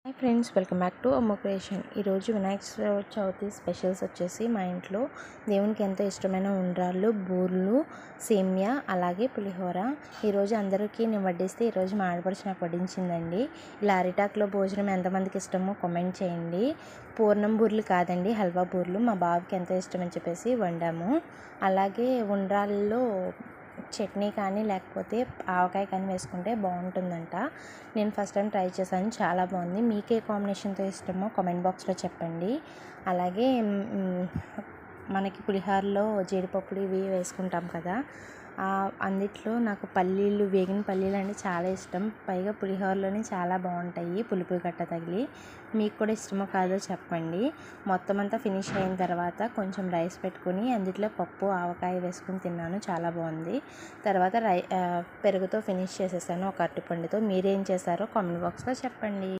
Hi friends, welcome back to అమ్మ creation. ఈరోజు Vinayaka Chavithi specials వచ్చేసి మా ఇంట్లో దేవునికి ఎంతో ఇష్టమైన ఉండ్రాళ్ళు, బూర్లు, సేమ్యా, అలాగే పులిహోర. ఈరోజు అందరికీ నేను వడ్డిస్తే ఈరోజు మా ఆడపడుచు నాకు వడ్డించిందండి. ఇలా అరిటాకులో భోజనం ఎంతమందికి ఇష్టమో కామెంట్ చేయండి. పూర్ణం బూర్లు కాదండి, హల్వా బూర్లు మా బాబుకి ఎంతో ఇష్టమని చెప్పేసి వండాము. అలాగే ఉండ్రాళ్ళలో చట్నీ కానీ లేకపోతే ఆవకాయ కానీ వేసుకుంటే బాగుంటుందంట. నేను ఫస్ట్ టైం ట్రై చేశాను, చాలా బాగుంది. మీకే కాంబినేషన్తో ఇష్టమో కామెంట్ బాక్స్లో చెప్పండి. అలాగే మనకి పులిహోరలో జీడిపప్పులు ఇవి వేసుకుంటాం కదా, అందుట్లో నాకు పల్లీలు, వేగిన పల్లీలు అంటే చాలా ఇష్టం. పైగా పులిహోరలోనే చాలా బాగుంటాయి, పులుపు గట్ట తగిలి. మీకు కూడా ఇష్టమో కాదో చెప్పండి. మొత్తం అంతా ఫినిష్ అయిన తర్వాత కొంచెం రైస్ పెట్టుకుని అందులో పప్పు, ఆవకాయ వేసుకుని తిన్నాను, చాలా బాగుంది. తర్వాత పెరుగుతో ఫినిష్ చేసేసాను ఒక అరటిపండుతో. మీరేం చేశారో కామెంట్ బాక్స్లో చెప్పండి.